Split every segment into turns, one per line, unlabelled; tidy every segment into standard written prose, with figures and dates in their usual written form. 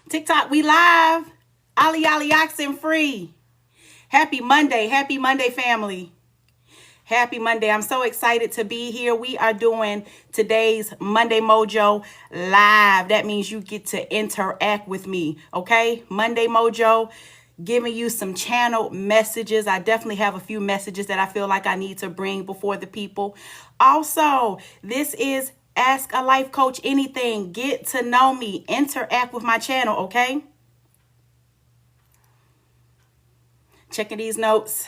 TikTok, we live. Ali Ali Oxen free. Happy Monday. Happy Monday, family. Happy Monday. I'm so excited to be here. We are doing today's Monday Mojo live. That means you get to interact with me, okay? Monday Mojo, giving you some channel messages. I definitely have a few messages that I feel like I need to bring before the people. Also, this is Ask a Life Coach Anything. Get to know me. Interact with my channel, okay? Checking these notes.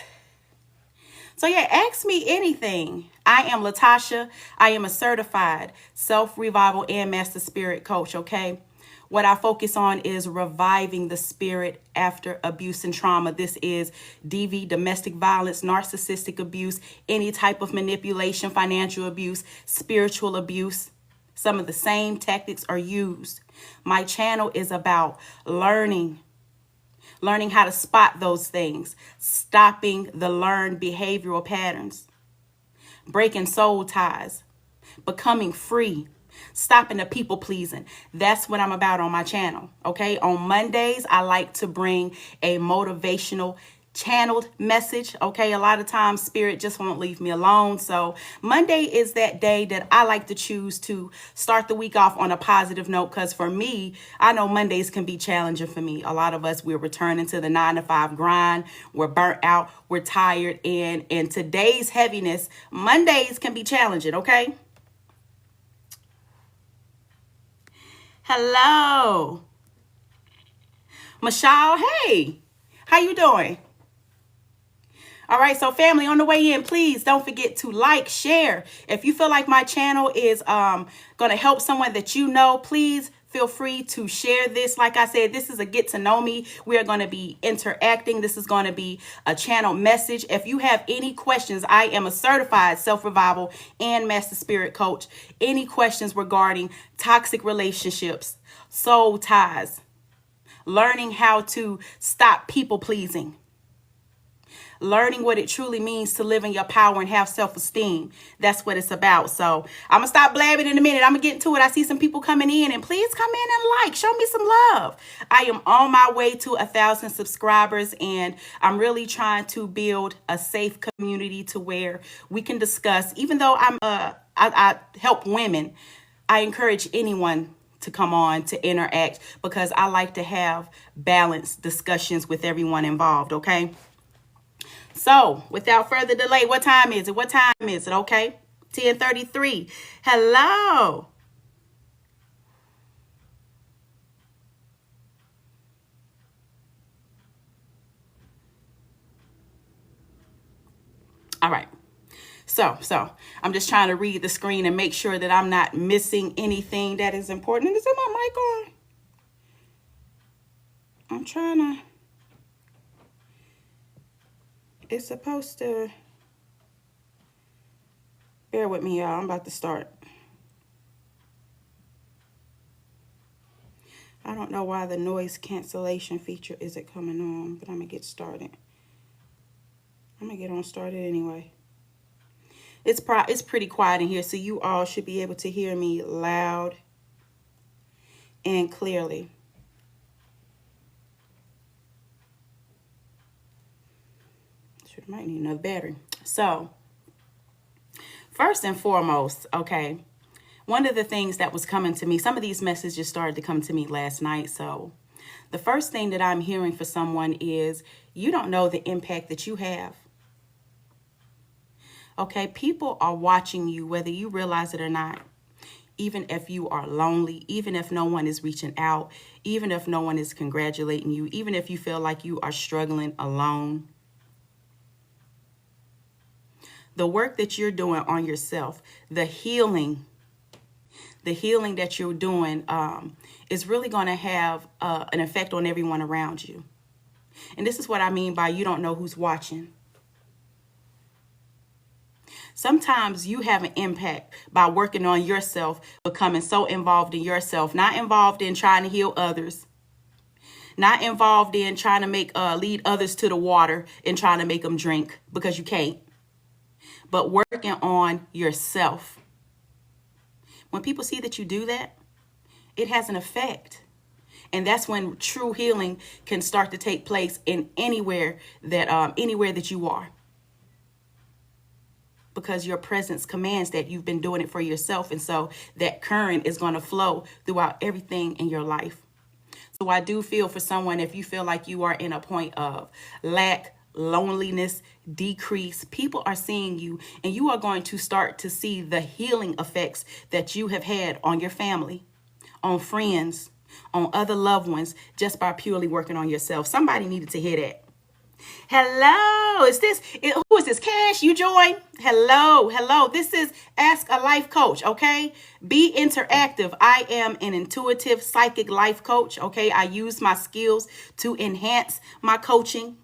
So yeah, ask me anything. I am Latasha. I am a certified self-revival and master spirit coach, okay? What I focus on is reviving the spirit after abuse and trauma. This is DV, domestic violence, narcissistic abuse, any type of manipulation, financial abuse, spiritual abuse. Some of the same tactics are used. My channel is about learning how to spot those things, stopping the learned behavioral patterns, breaking soul ties, becoming free, stopping the people pleasing. That's what I'm about on my channel, okay? On Mondays, I like to bring a motivational channeled message, okay? A lot of times spirit just won't leave me alone. So Monday is that day that I like to choose to start the week off on a positive note, because for me, I know Mondays can be challenging for me. A lot of us, we're returning to the 9-to-5 grind. We're burnt out, we're tired, and in today's heaviness, Mondays can be challenging, okay? Hello, Michelle. Hey, how you doing? All right, so family, on the way in, please don't forget to like, share. If you feel like my channel is going to help someone that you know, please feel free to share this. Like I said, this is a get to know me. We are going to be interacting. This is going to be a channel message. If you have any questions, I am a certified self-revival and master spirit coach. Any questions regarding toxic relationships, soul ties, learning how to stop people pleasing, learning what it truly means to live in your power and have self-esteem. That's what it's about. So I'm going to stop blabbing in a minute. I'm going to get into it. I see some people coming in, and please come in and like, show me some love. I am on my way to 1,000 subscribers, and I'm really trying to build a safe community to where we can discuss. Even though I help women, I encourage anyone to come on to interact, because I like to have balanced discussions with everyone involved, okay? So, without further delay, what time is it? What time is it? Okay, 10:33. Hello. All right. So I'm just trying to read the screen and make sure that I'm not missing anything that is important. Is my mic on? I'm trying to. It's supposed to. Bear with me, y'all. I'm about to start. I don't know why the noise cancellation feature isn't coming on, but I'm going to get started. I'm going to get on started anyway. It's pretty quiet in here, so you all should be able to hear me loud and clearly. Might need another battery. So, first and foremost, okay, one of the things that was coming to me, some of these messages started to come to me last night. So, the first thing that I'm hearing for someone is, you don't know the impact that you have. Okay, people are watching you, whether you realize it or not. Even if you are lonely, even if no one is reaching out, even if no one is congratulating you, even if you feel like you are struggling alone. The work that you're doing on yourself, the healing that you're doing is really going to have an effect on everyone around you. And this is what I mean by you don't know who's watching. Sometimes you have an impact by working on yourself, becoming so involved in yourself, not involved in trying to heal others, not involved in trying to lead others to the water and trying to make them drink, because you can't. But working on yourself. When people see that you do that, it has an effect. And that's when true healing can start to take place in anywhere that you are. Because your presence commands that. You've been doing it for yourself. And so that current is going to flow throughout everything in your life. So I do feel for someone, if you feel like you are in a point of lack, loneliness, decrease, people are seeing you, and you are going to start to see the healing effects that you have had on your family, on friends, on other loved ones, just by purely working on yourself. Somebody needed to hear that. Hello, who is this? Cash, you join? Hello. This is Ask a Life Coach, okay? Be interactive. I am an intuitive psychic life coach, okay? I use my skills to enhance my coaching.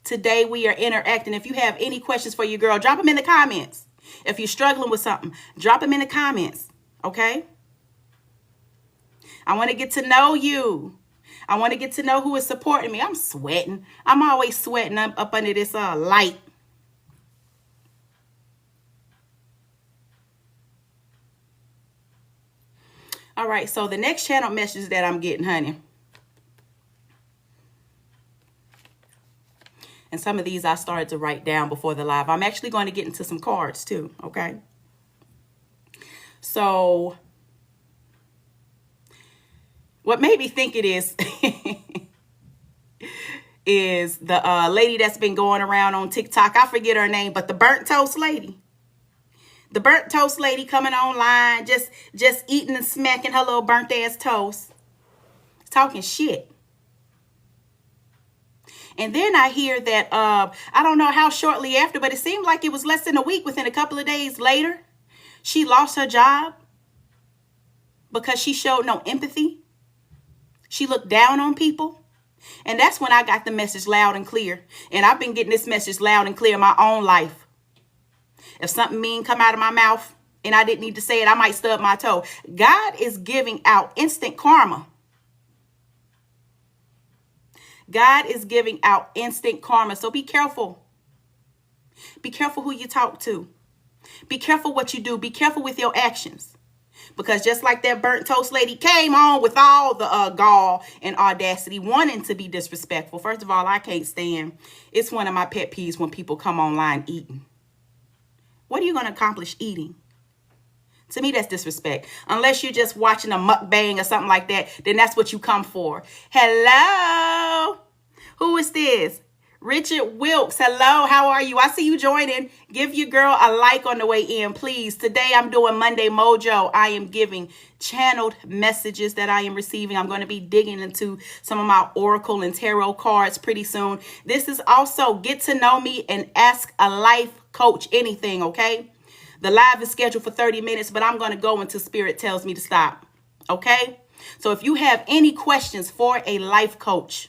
Today we are interacting. If you have any questions for your girl, drop them in the comments. If you're struggling with something, drop them in the comments, okay? I want to get to know you. I want to get to know who is supporting me. I'm sweating. I'm always sweating up under this light. All right, so the next channel message that I'm getting, honey. And some of these I started to write down before the live. I'm actually going to get into some cards too, okay? So what made me think it is is the lady that's been going around on TikTok. I forget her name, but the burnt toast lady. The burnt toast lady coming online, just eating and smacking her little burnt ass toast. Talking shit. And then I hear that, I don't know how shortly after, but it seemed like it was less than a week, within a couple of days later, she lost her job because she showed no empathy. She looked down on people. And that's when I got the message loud and clear. And I've been getting this message loud and clear in my own life. If something mean come out of my mouth and I didn't need to say it, I might stub my toe. God is giving out instant karma. God is giving out instant karma. So be careful. Be careful who you talk to. Be careful what you do. Be careful with your actions. Because just like that burnt toast lady came on with all the gall and audacity, wanting to be disrespectful. First of all, I can't stand. It's one of my pet peeves when people come online eating. What are you going to accomplish eating? To me, that's disrespect. Unless you're just watching a mukbang or something like that, then that's what you come for. Hello? Who is this? Richard Wilkes. Hello, how are you? I see you joining. Give your girl a like on the way in, please. Today I'm doing Monday Mojo. I am giving channeled messages that I am receiving. I'm going to be digging into some of my oracle and tarot cards pretty soon. This is also get to know me and ask a life coach anything, okay? The live is scheduled for 30 minutes, but I'm going to go until spirit tells me to stop, okay? So if you have any questions for a life coach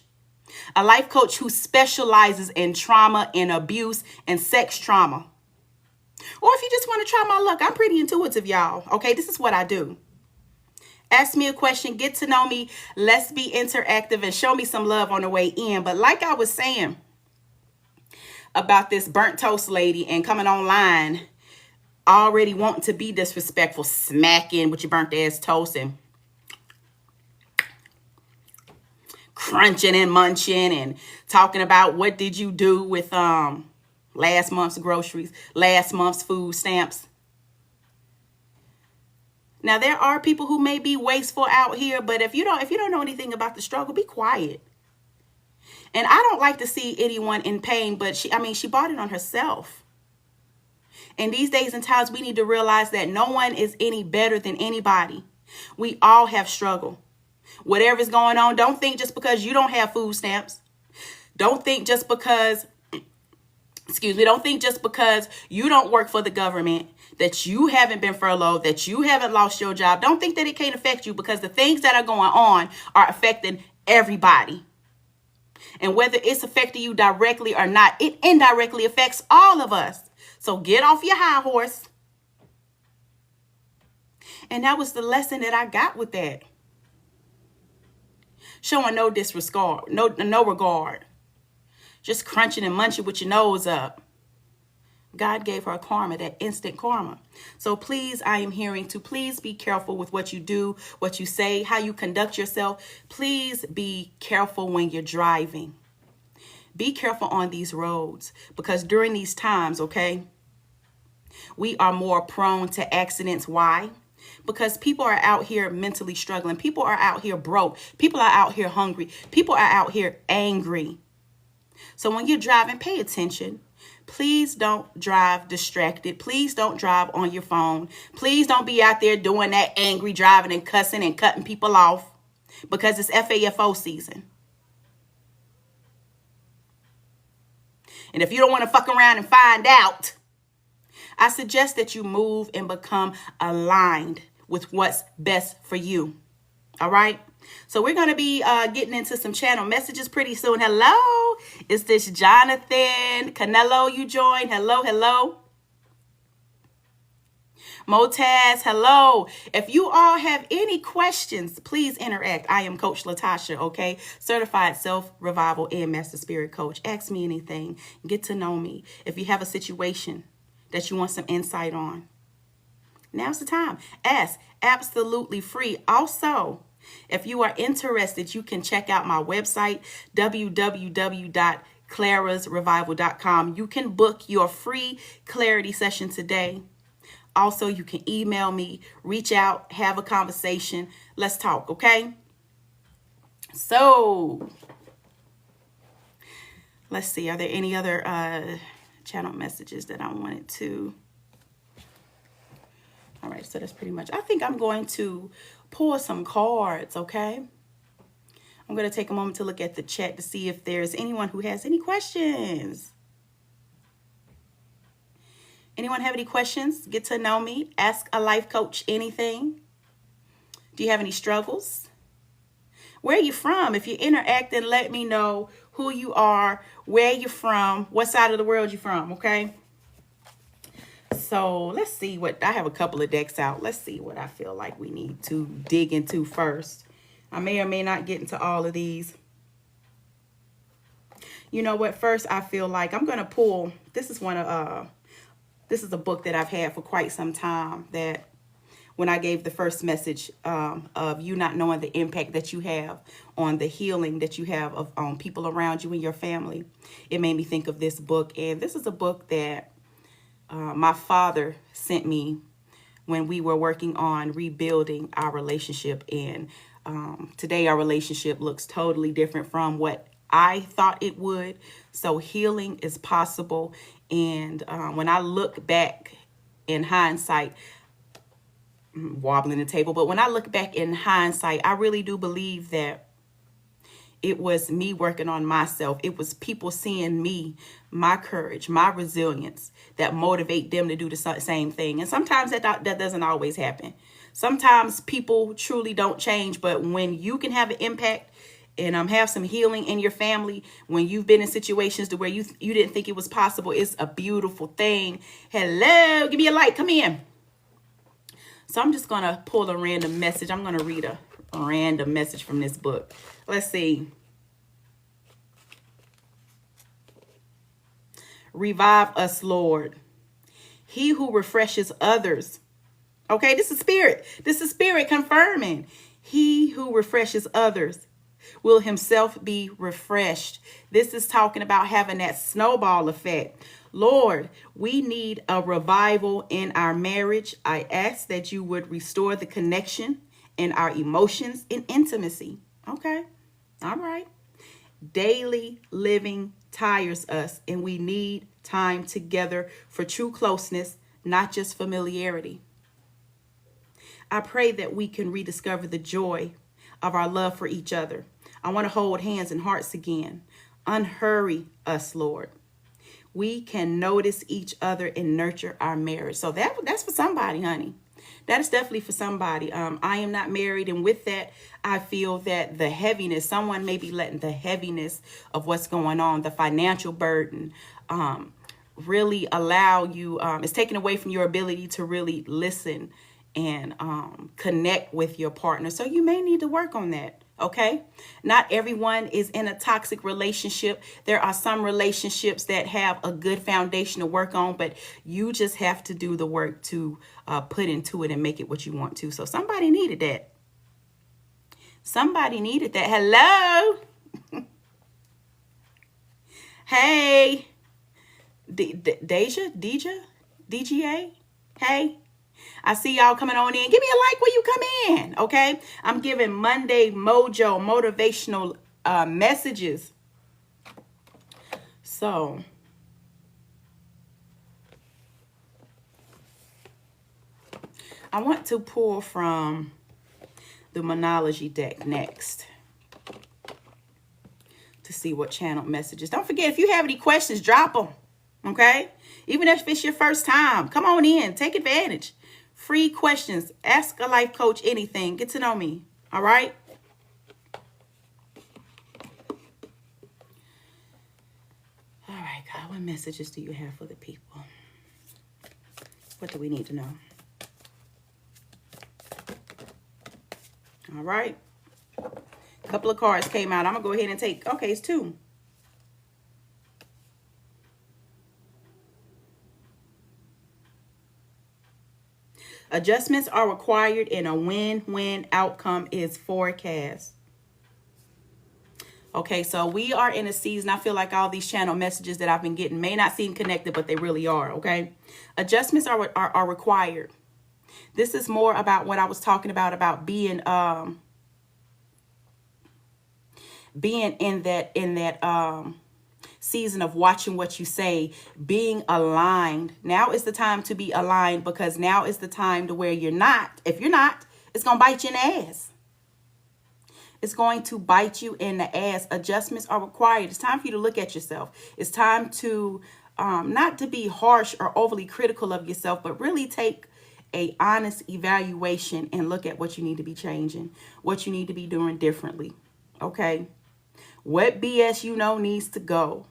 who specializes in trauma and abuse and sex trauma, or if you just want to try my luck, I'm pretty intuitive, y'all, okay? This is what I do. Ask me a question, get to know me, let's be interactive, and show me some love on the way in. But like I was saying about this burnt toast lady and coming online already wanting to be disrespectful, smacking with your burnt ass toast and crunching and munching and talking about what did you do with last month's groceries, last month's food stamps. Now there are people who may be wasteful out here, but if you don't know anything about the struggle, be quiet. And I don't like to see anyone in pain, but she bought it on herself. And these days and times, we need to realize that no one is any better than anybody. We all have struggle. Whatever's going on, don't think just because you don't have food stamps. Don't think just because, don't think just because you don't work for the government, that you haven't been furloughed, that you haven't lost your job. Don't think that it can't affect you, because the things that are going on are affecting everybody. And whether it's affecting you directly or not, it indirectly affects all of us. So get off your high horse. And that was the lesson that I got with that. Showing no disregard, no regard. Just crunching and munching with your nose up. God gave her karma, that instant karma. So please, I am hearing to please be careful with what you do, what you say, how you conduct yourself. Please be careful when you're driving. Be careful on these roads, because during these times, okay, we are more prone to accidents. Why? Because people are out here mentally struggling. People are out here broke. People are out here hungry. People are out here angry. So when you're driving, pay attention. Please don't drive distracted. Please don't drive on your phone. Please don't be out there doing that angry driving and cussing and cutting people off, because it's FAFO season. And if you don't want to fuck around and find out, I suggest that you move and become aligned with what's best for you. All right. So we're going to be getting into some channel messages pretty soon. Hello. Is this Jonathan Canelo you joined? Hello. Hello. Motaz, hello. If you all have any questions, please interact. I am Coach Latasha, okay? Certified self-revival and master spirit coach. Ask me anything. Get to know me. If you have a situation that you want some insight on, now's the time. Ask. Absolutely free. Also, if you are interested, you can check out my website, www.clarasrevival.com. You can book your free clarity session today. Also, you can email me, reach out, have a conversation. Let's talk, okay? So, let's see. Are there any other channel messages that I wanted to? All right, so that's pretty much. I think I'm going to pull some cards, okay? I'm going to take a moment to look at the chat to see if there's anyone who has any questions. Anyone have any questions? Get to know me. Ask a life coach anything. Do you have any struggles? Where are you from? If you interact, then let me know who you are, where you're from, what side of the world you're from, okay? So let's see what, I have a couple of decks out. Let's see what I feel like we need to dig into first. I may or may not get into all of these. You know what? First, I feel like I'm going to pull, this is a book that I've had for quite some time, that when I gave the first message of you not knowing the impact that you have on the healing that you have of people around you and your family, it made me think of this book. And this is a book that my father sent me when we were working on rebuilding our relationship. And today our relationship looks totally different from what I thought it would. So healing is possible. And when I look back in hindsight, wobbling the table, but when I look back in hindsight, I really do believe that it was me working on myself. It was people seeing me, my courage, my resilience, that motivate them to do the same thing. And sometimes that doesn't always happen. Sometimes people truly don't change, but when you can have an impact and have some healing in your family, when you've been in situations to where you didn't think it was possible, it's a beautiful thing. Hello, give me a light, come in. So I'm just going to pull a random message. I'm going to read a random message from this book. Let's see. Revive us, Lord. He who refreshes others. Okay, this is spirit. This is spirit confirming. He who refreshes others will himself be refreshed. This is talking about having that snowball effect. Lord, we need a revival in our marriage. I ask that you would restore the connection in our emotions and intimacy. Okay. All right. Daily living tires us, and we need time together for true closeness, not just familiarity. I pray that we can rediscover the joy of our love for each other. I want to hold hands and hearts again. Unhurry us, Lord. We can notice each other and nurture our marriage. So that's for somebody, honey. That is definitely for somebody. I am not married. And with that, I feel that the heaviness, someone may be letting the heaviness of what's going on, the financial burden, really allow you, it's taken away from your ability to really listen and connect with your partner. So you may need to work on that. Okay. Not everyone is in a toxic relationship. There are some relationships that have a good foundation to work on, but you just have to do the work to put into it and make it what you want to. So somebody needed that. Somebody needed that. Hello. Hey. DGA. Hey. I see y'all coming on in. Give me a like when you come in, okay? I'm giving Monday Mojo motivational messages. So, I want to pull from the Monology deck next to see what channel messages. Don't forget, if you have any questions, drop them, okay? Even if it's your first time, come on in. Take advantage. Free questions. Ask a life coach anything. Get to know me. All right? All right, God. What messages do you have for the people? What do we need to know? All right. A couple of cards came out. I'm going to go ahead and take. Okay, it's 2. Adjustments are required and a win-win outcome is forecast. Okay, so we are in a season. I feel like all these channel messages that I've been getting may not seem connected, but they really are, okay? Adjustments are required. This is more about what I was talking about being in that season of watching what you say, being aligned. Now is the time to be aligned, because now is the time to where you're not. If you're not, it's going to bite you in the ass. It's going to bite you in the ass. Adjustments are required. It's time for you to look at yourself. It's time to not to be harsh or overly critical of yourself, but really take a honest evaluation and look at what you need to be changing, what you need to be doing differently. Okay? What BS you know needs to go.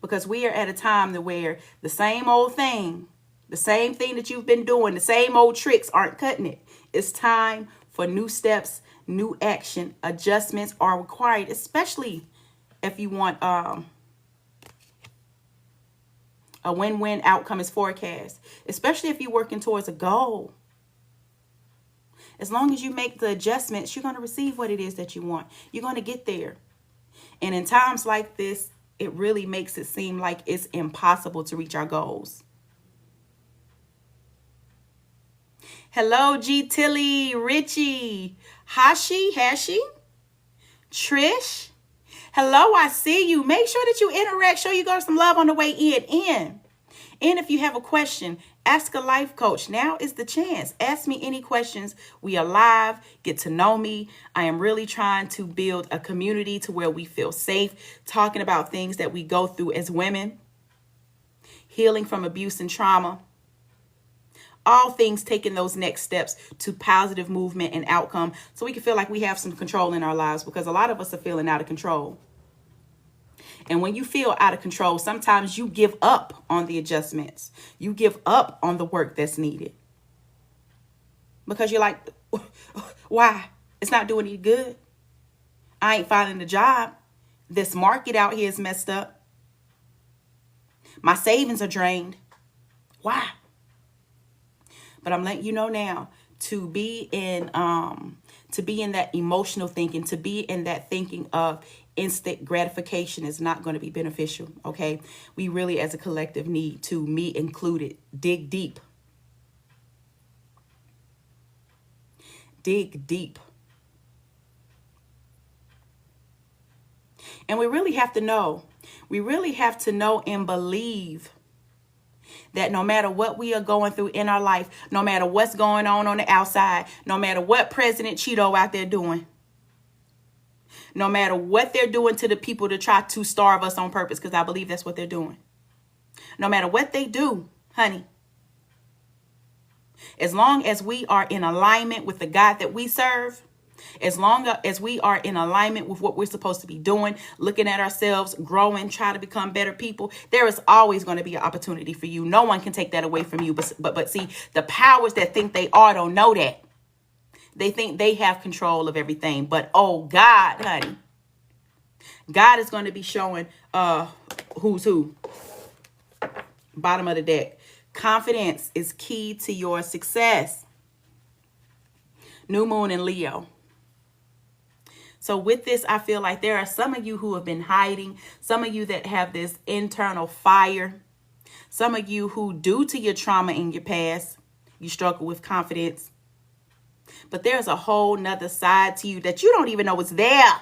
Because we are at a time to where the same old thing, the same thing that you've been doing, the same old tricks aren't cutting it. It's time for new steps, new action. Adjustments are required, especially if you want a win-win outcome is forecast, especially if you're working towards a goal. As long as you make the adjustments, you're going to receive what it is that you want. You're going to get there. And in times like this, it really makes it seem like it's impossible to reach our goals. Hello, G. Tilly, Richie, Hashi, Trish. Hello, I see you. Make sure that you interact. Show you guys some love on the way in. And if you have a question, ask a life coach. Now is the chance. Ask me any questions. We are live. Get to know me. I am really trying to build a community to where we feel safe, talking about things that we go through as women, healing from abuse and trauma. All things taking those next steps to positive movement and outcome, so we can feel like we have some control in our lives, because a lot of us are feeling out of control. And when you feel out of control, sometimes you give up on the adjustments. You give up on the work that's needed. Because you're like, why? It's not doing any good. I ain't finding a job. This market out here is messed up. My savings are drained. Why? But I'm letting you know now, to be in that emotional thinking, to be in that thinking of instant gratification is not going to be beneficial. Okay, we really, as a collective, need to, me included, dig deep. Dig deep. And we really have to know. We really have to know and believe that no matter what we are going through in our life, no matter what's going on the outside, no matter what President Cheeto out there doing, no matter what they're doing to the people to try to starve us on purpose, because I believe that's what they're doing. No matter what they do, honey, as long as we are in alignment with the God that we serve, as long as we are in alignment with what we're supposed to be doing, looking at ourselves, growing, trying to become better people, there is always going to be an opportunity for you. No one can take that away from you. But see, the powers that think they are don't know that. They think they have control of everything. But oh God, honey, God is going to be showing who's who. Bottom of the deck. Confidence is key to your success. New moon in Leo. So with this, I feel like there are some of you who have been hiding. Some of you that have this internal fire. Some of you who, due to your trauma in your past, you struggle with confidence. But there's a whole nother side to you that you don't even know is there.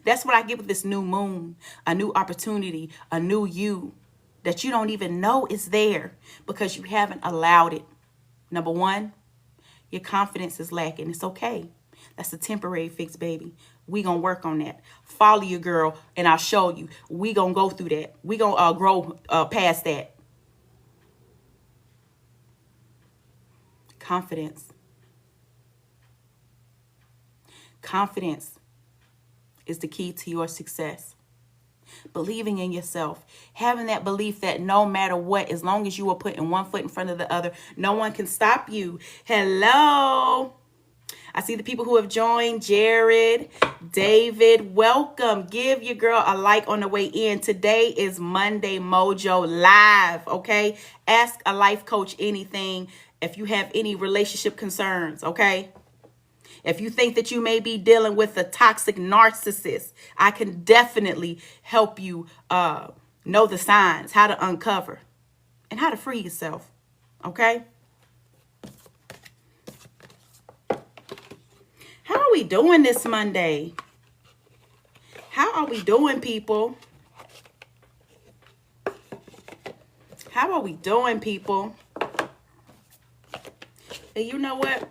That's what I get with this new moon. A new opportunity, a new you that you don't even know is there because you haven't allowed it. Number one, your confidence is lacking. It's okay. That's a temporary fix, baby. We gonna work on that. Follow your girl and I'll show you. We gonna go through that. We gonna grow past that. Confidence. Confidence is the key to your success. Believing in yourself, having that belief that no matter what, as long as you are putting one foot in front of the other, no one can stop you. Hello. I see the people who have joined. Jared, David, welcome. Give your girl a like on the way in. Today is Monday Mojo Live, okay? Ask a life coach anything if you have any relationship concerns, okay? If you think that you may be dealing with a toxic narcissist, I can definitely help you know the signs, how to uncover, and how to free yourself, okay? How are we doing this Monday? How are we doing, people? How are we doing, people? And you know what?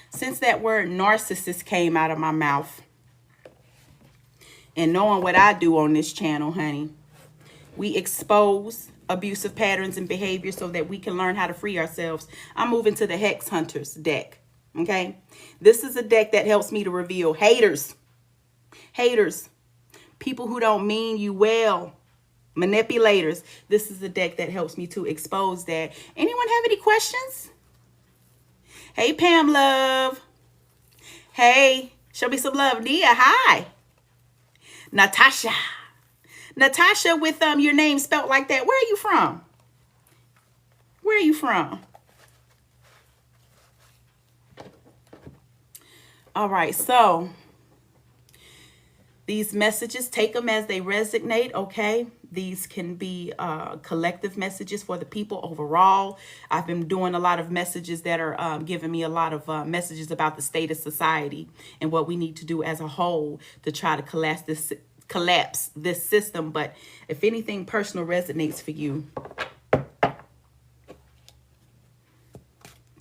Since that word narcissist came out of my mouth, and knowing what I do on this channel, honey, we expose abusive patterns and behavior so that we can learn how to free ourselves. I'm moving to the Hex Hunters deck. Okay, this is a deck that helps me to reveal haters, people who don't mean you well, manipulators. This is a deck that helps me to expose that. Anyone have any questions? Hey, Pam Love. Hey, show me some love. Nia, hi. Natasha with your name spelt like that. Where are you from? Where are you from? All right, so these messages, take them as they resonate, okay? These can be collective messages for the people overall. I've been doing a lot of messages that are giving me a lot of messages about the state of society and what we need to do as a whole to try to collapse this system. But if anything personal resonates for you,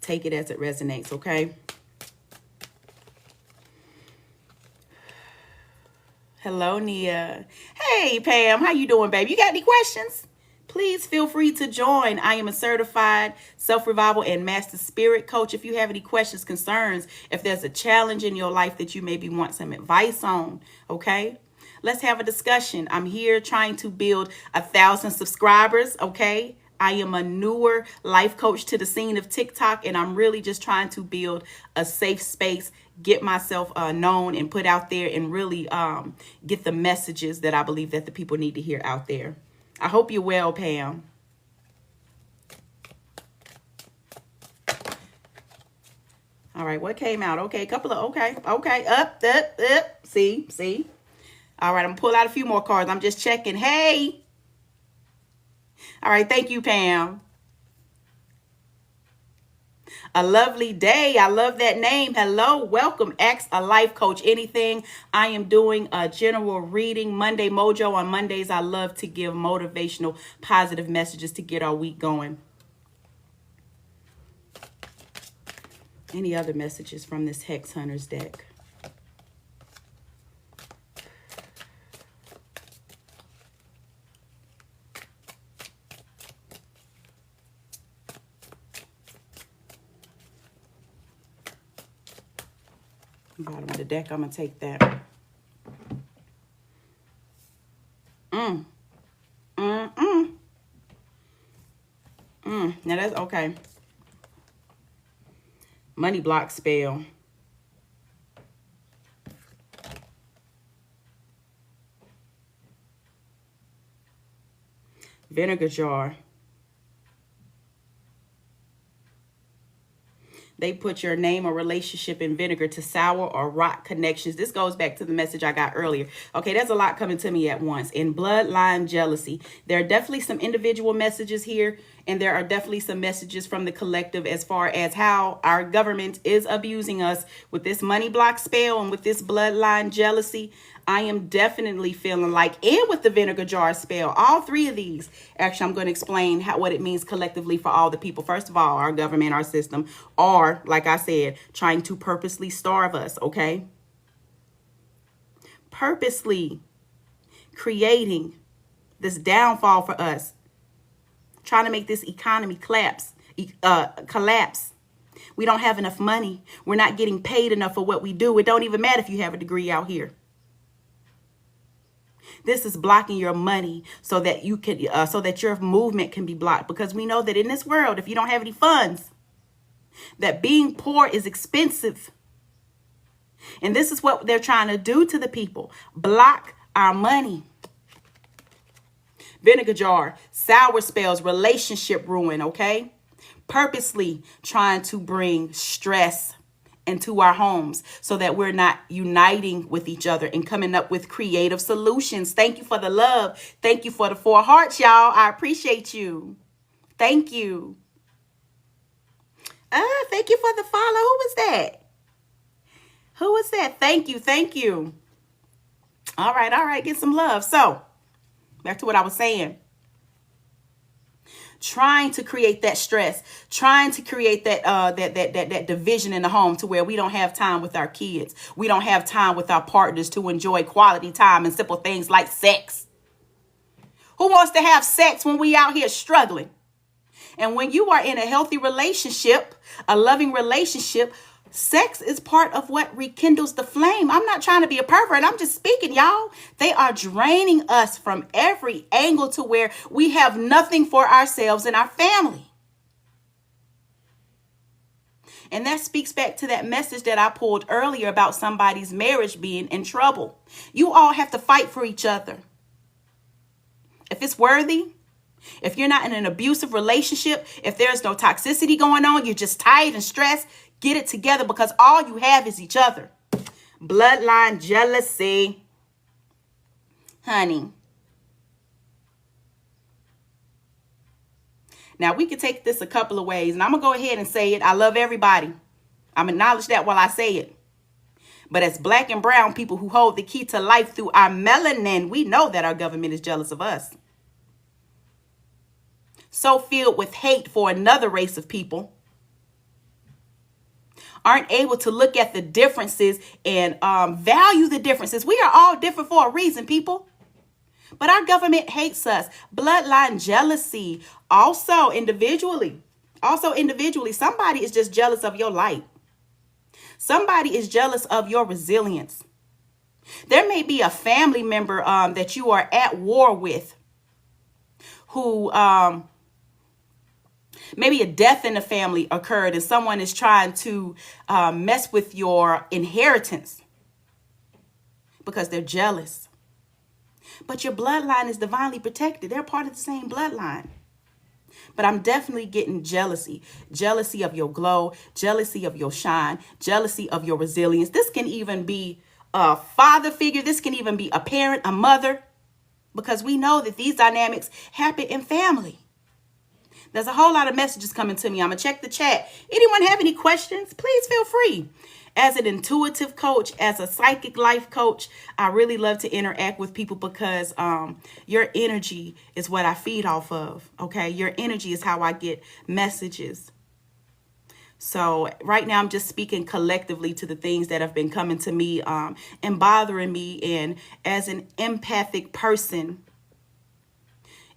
take it as it resonates, okay? Hello, Nia. Hey, Pam. How you doing, baby? You got any questions? Please feel free to join. I am a certified self-revival and master spirit coach. If you have any questions, concerns, if there's a challenge in your life that you maybe want some advice on, okay? Let's have a discussion. I'm here trying to build 1,000 subscribers, okay? I am a newer life coach to the scene of TikTok, and I'm really just trying to build a safe space, get myself known and put out there, and really get the messages that I believe that the people need to hear out there. I hope you're well, Pam. All right, what came out? Okay, a couple of, okay, up. See. All right, I'm gonna pull out a few more cards. I'm just checking. Hey. All right, thank you, Pam. A lovely day. I love that name. Hello, welcome. Ask a life coach anything. I am doing a general reading, Monday Mojo. On Mondays, I love to give motivational, positive messages to get our week going. Any other messages from this Hex Hunters deck? Bottom of the deck, I'm going to take that. Now that's okay. Money block spell. Vinegar jar. They put your name or relationship in vinegar to sour or rot connections. This goes back to the message I got earlier. Okay, there's a lot coming to me at once. In bloodline jealousy, there are definitely some individual messages here, and there are definitely some messages from the collective as far as how our government is abusing us with this money block spell and with this bloodline jealousy. I am definitely feeling like, and with the vinegar jar spell, all three of these, actually, I'm going to explain what it means collectively for all the people. First of all, our government, our system, are, like I said, trying to purposely starve us, okay? Purposely creating this downfall for us, trying to make this economy collapse. We don't have enough money. We're not getting paid enough for what we do. It don't even matter if you have a degree out here. This is blocking your money so that you can, so that your movement can be blocked. Because we know that in this world, if you don't have any funds, that being poor is expensive. And this is what they're trying to do to the people. Block our money. Vinegar jar, sour spells, relationship ruin, okay? Purposely trying to bring stress into our homes so that we're not uniting with each other and coming up with creative solutions. Thank you for the love. Thank you for the 4 hearts, y'all. I appreciate you. Thank you. Thank you for the follow. Who was that? Who was that? Thank you. Thank you. All right. Get some love. So back to what I was saying. Trying to create that stress, trying to create that division in the home to where we don't have time with our kids. We don't have time with our partners to enjoy quality time and simple things like sex. Who wants to have sex when we out here struggling? And when you are in a healthy relationship, a loving relationship, sex is part of what rekindles the flame. I'm not trying to be a pervert. I'm just speaking, y'all. They are draining us from every angle to where we have nothing for ourselves and our family. And that speaks back to that message that I pulled earlier about somebody's marriage being in trouble. You all have to fight for each other. If it's worthy, if you're not in an abusive relationship, if there's no toxicity going on, you're just tired and stressed, get it together because all you have is each other. Bloodline jealousy. Honey. Now, we could take this a couple of ways, and I'm going to go ahead and say it. I love everybody. I'm acknowledge that while I say it. But as black and brown people who hold the key to life through our melanin, we know that our government is jealous of us. So filled with hate for another race of people, aren't able to look at the differences and value the differences. We are all different for a reason, people. But our government hates us. Bloodline jealousy. Also individually, somebody is just jealous of your light. Somebody is jealous of your resilience. There may be a family member that you are at war with who maybe a death in the family occurred and someone is trying to mess with your inheritance because they're jealous. But your bloodline is divinely protected. They're part of the same bloodline. But I'm definitely getting jealousy. Jealousy of your glow, jealousy of your shine, jealousy of your resilience. This can even be a father figure. This can even be a parent, a mother, because we know that these dynamics happen in family. There's a whole lot of messages coming to me. I'm going to check the chat. Anyone have any questions? Please feel free. As an intuitive coach, as a psychic life coach, I really love to interact with people because your energy is what I feed off of. Okay, your energy is how I get messages. So right now I'm just speaking collectively to the things that have been coming to me and bothering me. And as an empathic person,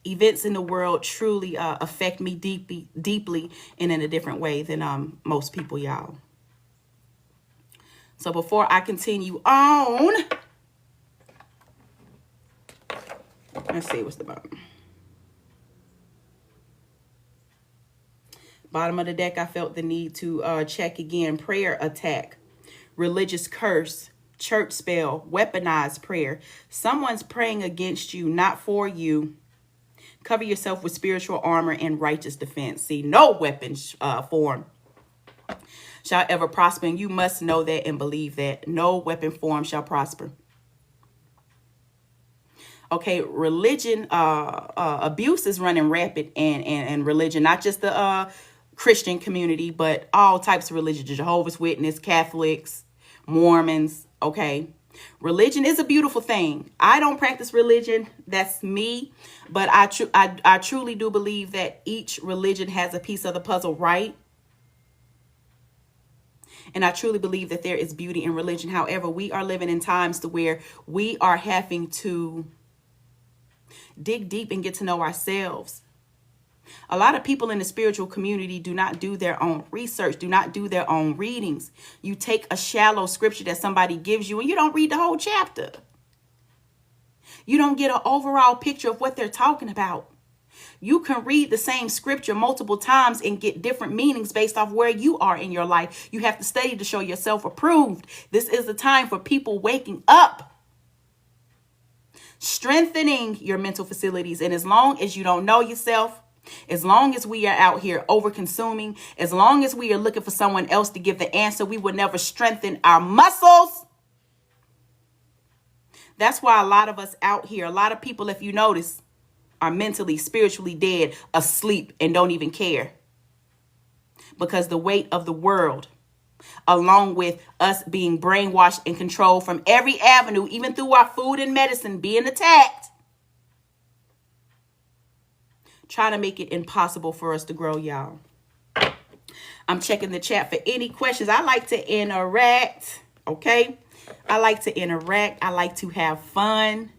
events in the world truly affect me deeply and in a different way than most people, y'all. So before I continue on, let's see what's the bottom. Bottom of the deck, I felt the need to check again. Prayer attack, religious curse, church spell, weaponized prayer. Someone's praying against you, not for you. Cover yourself with spiritual armor and righteous defense. See, no weapon form shall ever prosper. And you must know that and believe that. No weapon form shall prosper. Okay, religion, abuse is running rapid and religion, not just the Christian community, but all types of religion, Jehovah's Witness, Catholics, Mormons, okay? Religion is a beautiful thing. I don't practice religion. That's me. But I truly do believe that each religion has a piece of the puzzle, right? And I truly believe that there is beauty in religion. However, we are living in times to where we are having to dig deep and get to know ourselves. A lot of people in the spiritual community do not do their own research, do not do their own readings. You take a shallow scripture that somebody gives you and you don't read the whole chapter. You don't get an overall picture of what they're talking about. You can read the same scripture multiple times and get different meanings based off where you are in your life. You have to study to show yourself approved. This is the time for people waking up, strengthening your mental facilities. And as long as you don't know yourself, as long as we are out here over consuming, as long as we are looking for someone else to give the answer, we will never strengthen our muscles. That's why a lot of us out here, a lot of people, if you notice, are mentally, spiritually dead, asleep, and don't even care. Because the weight of the world, along with us being brainwashed and controlled from every avenue, even through our food and medicine being attacked, trying to make it impossible for us to grow, y'all. I'm checking the chat for any questions. I like to interact, okay? I like to interact. I like to have fun.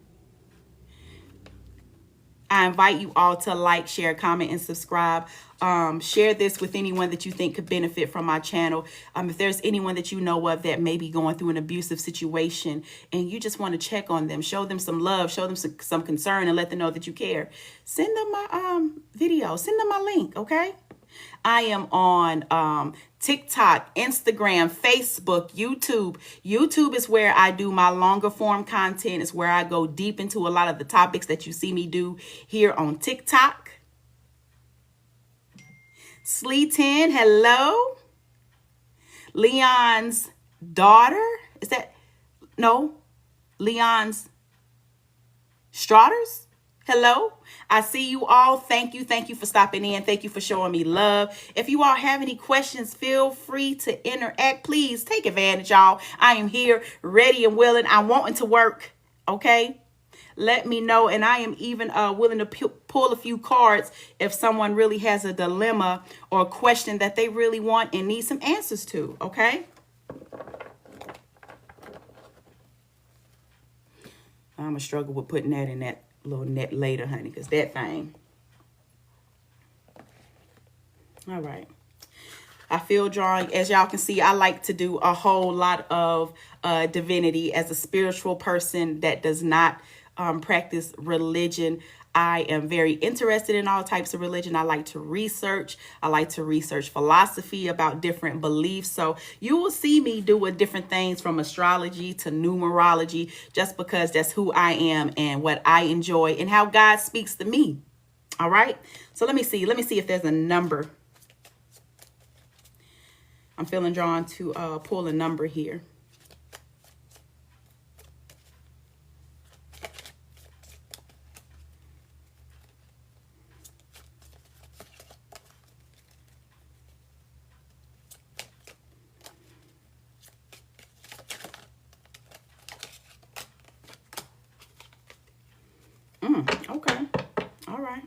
I invite you all to like, share, comment, and subscribe. Share this with anyone that you think could benefit from my channel. If there's anyone that you know of that may be going through an abusive situation and you just want to check on them, show them some love, show them some concern, and let them know that you care, send them my video, send them my link, okay? I am on TikTok, Instagram, Facebook, YouTube. YouTube is where I do my longer form content. It's where I go deep into a lot of the topics that you see me do here on TikTok. Slee10, hello. Leon's daughter. Is that? No. Leon's Straughters. Hello. I see you all. Thank you. Thank you for stopping in. Thank you for showing me love. If you all have any questions, feel free to interact. Please take advantage, y'all. I am here ready and willing. I'm wanting to work. Okay. Let me know. And I am even willing to pull a few cards if someone really has a dilemma or a question that they really want and need some answers to. Okay. I'm going to struggle with putting that in that little net later, honey, because that thing. All right. I feel drawn. As y'all can see, I like to do a whole lot of divinity. As a spiritual person that does not practice religion, I am very interested in all types of religion. I like to research. I like to research philosophy about different beliefs. So you will see me doing different things from astrology to numerology, just because that's who I am and what I enjoy and how God speaks to me. All right. So let me see. Let me see if there's a number. I'm feeling drawn to pull a number here. Okay. All right.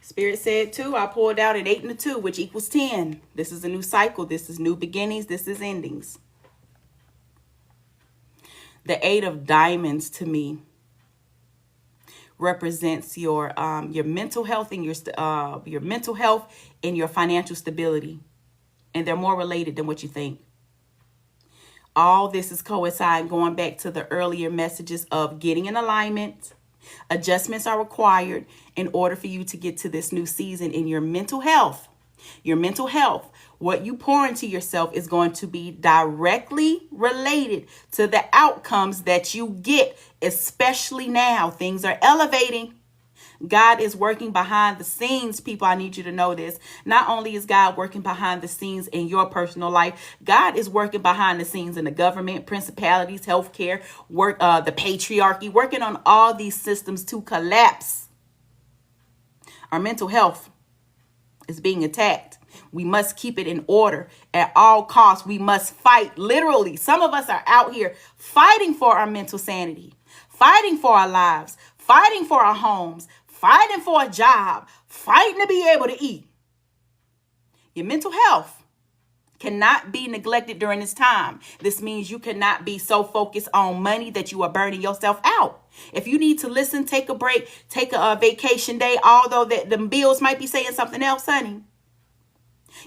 Spirit said 2. I pulled out an 8 and a 2, which equals 10. This is a new cycle. This is new beginnings. This is endings. The 8 of diamonds to me represents your mental health and your mental health and your financial stability, and they're more related than what you think. All this is coinciding, going back to the earlier messages of getting in alignment, Adjustments are required in order for you to get to this new season in your mental health. Your mental health, what you pour into yourself is going to be directly related to the outcomes that you get, especially now. Things are elevating. God is working behind the scenes, people. I need you to know this. Not only is God working behind the scenes in your personal life, God is working behind the scenes in the government, principalities, healthcare, the patriarchy, working on all these systems to collapse. Our mental health is being attacked. We must keep it in order at all costs. We must fight. Literally, some of us are out here fighting for our mental sanity, fighting for our lives, fighting for our homes, fighting for a job, fighting to be able to eat. Your mental health cannot be neglected during this time. This means you cannot be so focused on money that you are burning yourself out. If you need to listen, take a break, take a vacation day, although the bills might be saying something else, honey.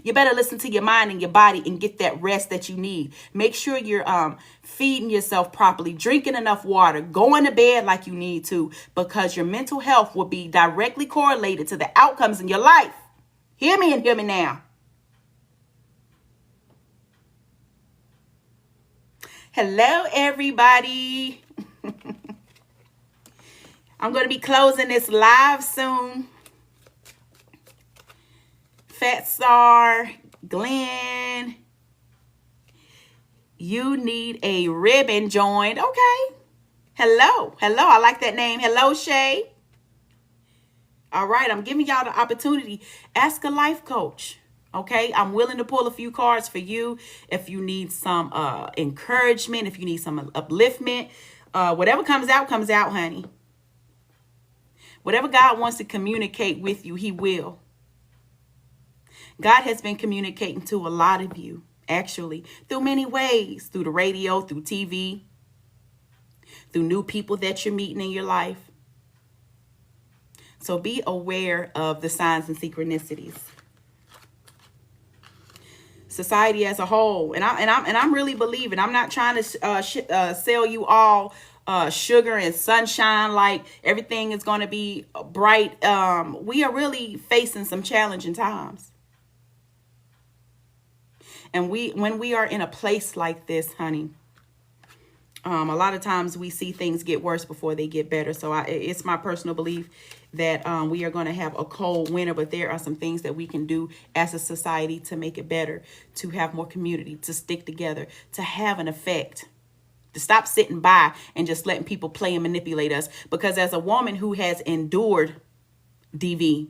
You better listen to your mind and your body and get that rest that you need. Make sure you're feeding yourself properly, drinking enough water, going to bed like you need to, because your mental health will be directly correlated to the outcomes in your life. Hear me and hear me now. Hello, everybody. I'm going to be closing this live soon. Fat Star, Glenn, you need a ribbon joined. Okay. Hello. I like that name. Hello, Shay. All right. I'm giving y'all the opportunity. Ask a life coach. Okay. I'm willing to pull a few cards for you. If you need some encouragement, if you need some upliftment, whatever comes out, honey. Whatever God wants to communicate with you, he will. God has been communicating to a lot of you, actually, through many ways, through the radio, through TV, through new people that you're meeting in your life. So be aware of the signs and synchronicities. Society as a whole, and I'm really believing. I'm not trying to sell you all sugar and sunshine like everything is going to be bright. We are really facing some challenging times. And when we are in a place like this, honey, a lot of times we see things get worse before they get better. So it's my personal belief that we are going to have a cold winter, but there are some things that we can do as a society to make it better, to have more community, to stick together, to have an effect, to stop sitting by and just letting people play and manipulate us. Because as a woman who has endured DV,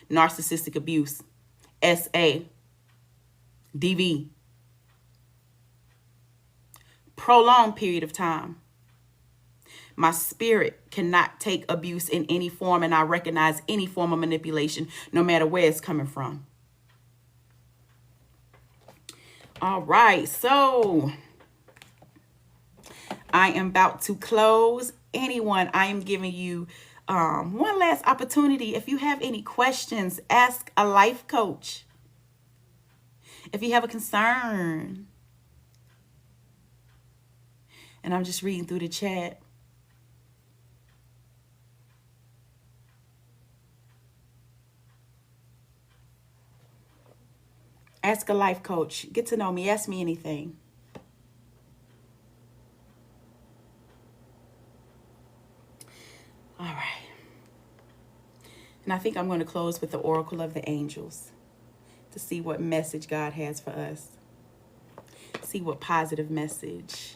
narcissistic abuse, SA, DV, prolonged period of time, my spirit cannot take abuse in any form, and I recognize any form of manipulation, no matter where it's coming from. All right, so I am about to close. Anyone, I am giving you one last opportunity. If you have any questions, ask a life coach. If you have a concern, and I'm just reading through the chat. Ask a life coach. Get to know me. Ask me anything. All right. And I think I'm going to close with the Oracle of the Angels to see what message God has for us. See what positive message.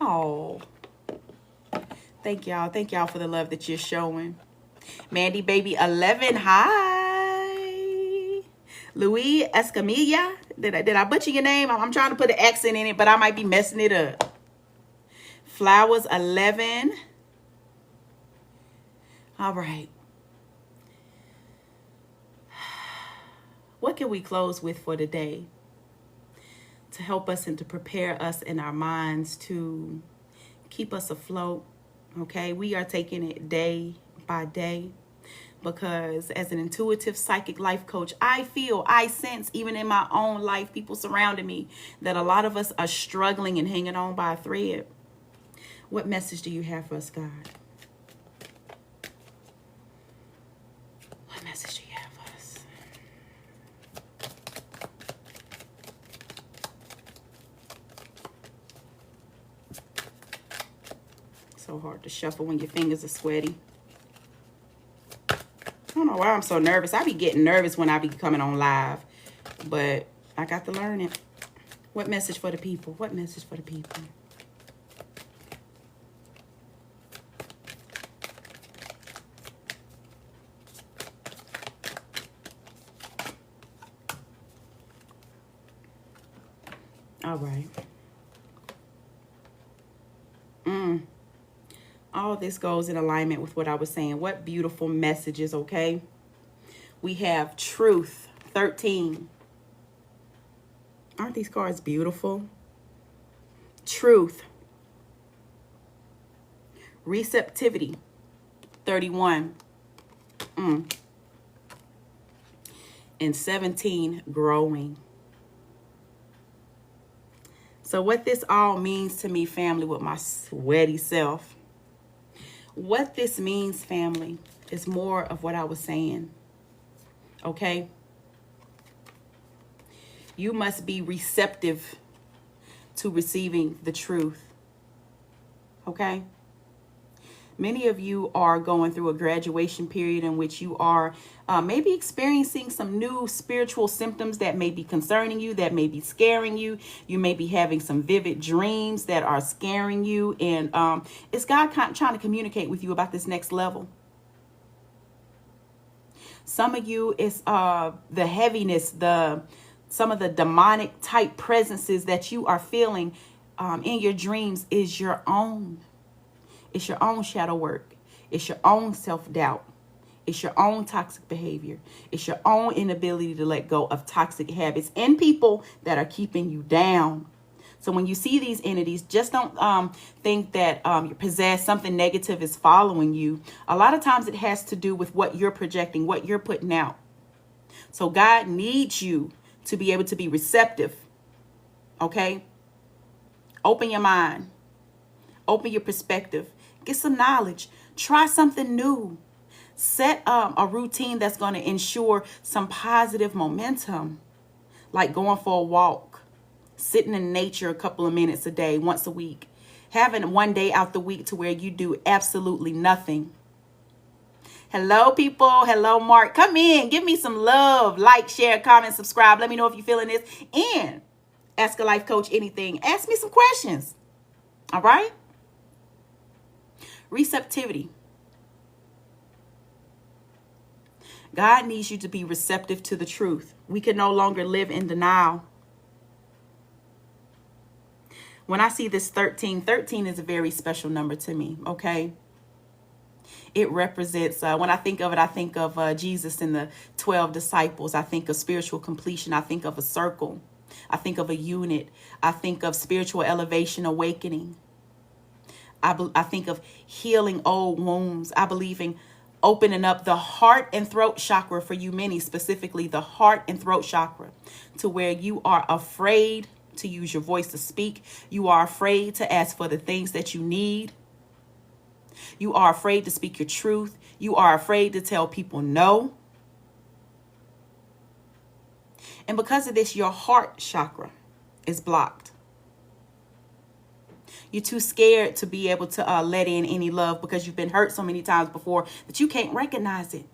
Oh, thank y'all. Thank y'all for the love that you're showing. Mandy Baby 11, hi. Louis Escamilla, did I butcher your name? I'm trying to put an accent in it, but I might be messing it up. Flowers 11. All right. What can we close with for today to help us and to prepare us in our minds to keep us afloat? Okay, we are taking it day by day, because as an intuitive psychic life coach, I sense, even in my own life, people surrounding me, that a lot of us are struggling and hanging on by a thread. What message do you have for us, God? What message do you have for us? So hard to shuffle when your fingers are sweaty. I don't know why I'm so nervous. I be getting nervous when I be coming on live, but I got to learn it. What message for the people? What message for the people? All right. All this goes in alignment with what I was saying. What beautiful messages, okay? We have truth, 13. Aren't these cards beautiful? Truth. Receptivity, 31. And 17, growing. So what this all means to me, family, with my sweaty self. What this means, family, is more of what I was saying. Okay? You must be receptive to receiving the truth. Okay? Many of you are going through a graduation period in which you are maybe experiencing some new spiritual symptoms that may be concerning you, that may be scaring you. You may be having some vivid dreams that are scaring you. And it's God trying to communicate with you about this next level. Some of you, it's the heaviness, some of the demonic type presences that you are feeling in your dreams is your own. It's your own shadow work. It's your own self-doubt. It's your own toxic behavior. It's your own inability to let go of toxic habits and people that are keeping you down. So when you see these entities, just don't think that you're possessed, something negative is following you. A lot of times it has to do with what you're projecting, what you're putting out. So God needs you to be able to be receptive. Okay? Open your mind. Open your perspective. Get some knowledge. Try something new. Set a routine that's going to ensure some positive momentum, like going for a walk, sitting in nature a couple of minutes a day, once a week, having one day out the week to where you do absolutely nothing. Hello, people. Hello, Mark. Come in. Give me some love. Like, share, comment, subscribe. Let me know if you're feeling this. And ask a life coach anything. Ask me some questions. All right? Receptivity. God needs you to be receptive to the truth. We can no longer live in denial. When I see this 13, 13 is a very special number to me, okay? It represents, when I think of it, I think of Jesus and the 12 disciples. I think of spiritual completion. I think of a circle. I think of a unit. I think of spiritual elevation, awakening. I think of healing old wounds. I believe in opening up the heart and throat chakra for you many, specifically the heart and throat chakra, to where you are afraid to use your voice to speak. You are afraid to ask for the things that you need. You are afraid to speak your truth. You are afraid to tell people no. And because of this, your heart chakra is blocked. You're too scared to be able to let in any love because you've been hurt so many times before that you can't recognize it.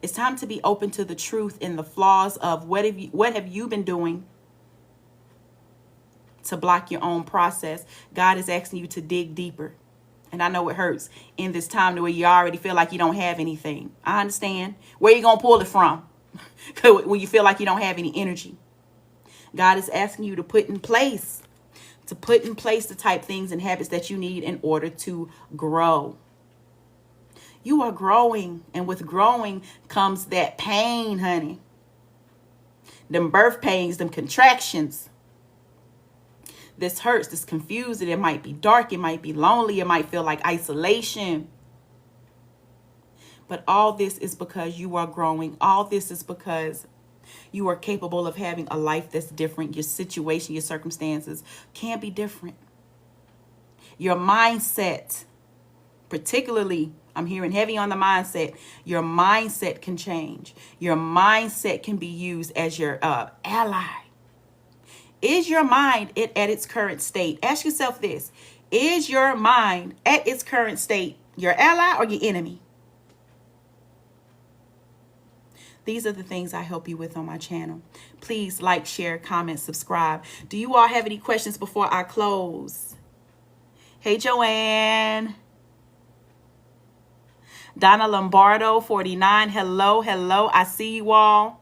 It's time to be open to the truth and the flaws of what have you been doing to block your own process. God is asking you to dig deeper. And I know it hurts in this time to where you already feel like you don't have anything. I understand. Where are you going to pull it from? When you feel like you don't have any energy. God is asking you to put in place the type things and habits that you need in order to grow. You are growing, and with growing comes that pain, honey. Them birth pains, them contractions. This hurts, this confusing. It might be dark, it might be lonely, it might feel like isolation. But all this is because you are growing. All this is because you are capable of having a life that's different. Your situation, your circumstances can be different. Your mindset, particularly, I'm hearing heavy on the mindset. Your mindset can change. Your mindset can be used as your ally. Is your mind at its current state? Ask yourself this. Is your mind at its current state your ally or your enemy? These are the things I help you with on my channel. Please like, share, comment, subscribe. Do you all have any questions before I close? Hey, Joanne. Donna Lombardo, 49. Hello, hello. I see you all.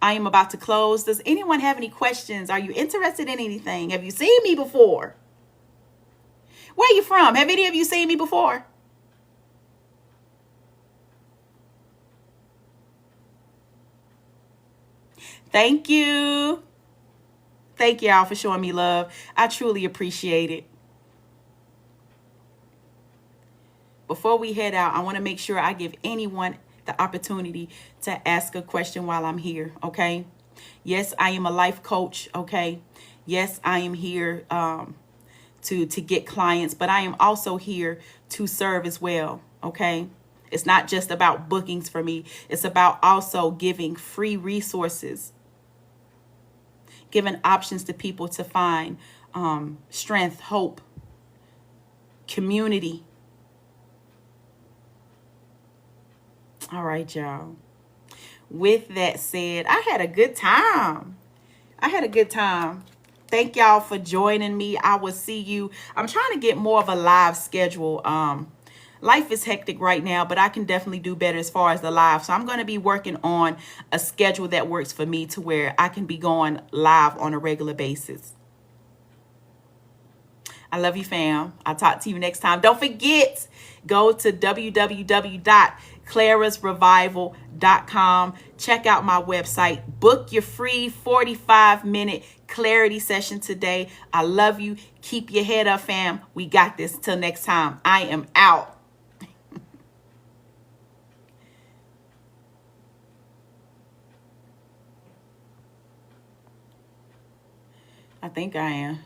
I am about to close. Does anyone have any questions? Are you interested in anything? Have you seen me before? Where are you from? Have any of you seen me before? Thank you. Thank y'all for showing me love. I truly appreciate it. Before we head out, I want to make sure I give anyone the opportunity to ask a question while I'm here, okay? Yes, I am a life coach, okay? Yes, I am here to get clients, but I am also here to serve as well, okay? It's not just about bookings for me. It's about also giving free resources, giving options to people to find strength, hope, community. All right, y'all. With that said, I had a good time. Thank y'all for joining me. I will see you. I'm trying to get more of a live schedule. Life is hectic right now, but I can definitely do better as far as the live. So I'm going to be working on a schedule that works for me to where I can be going live on a regular basis. I love you, fam. I'll talk to you next time. Don't forget, go to www.clarasrevival.com. Check out my website. Book your free 45-minute clarity session today. I love you. Keep your head up, fam. We got this. Till next time. I am out. I think I am.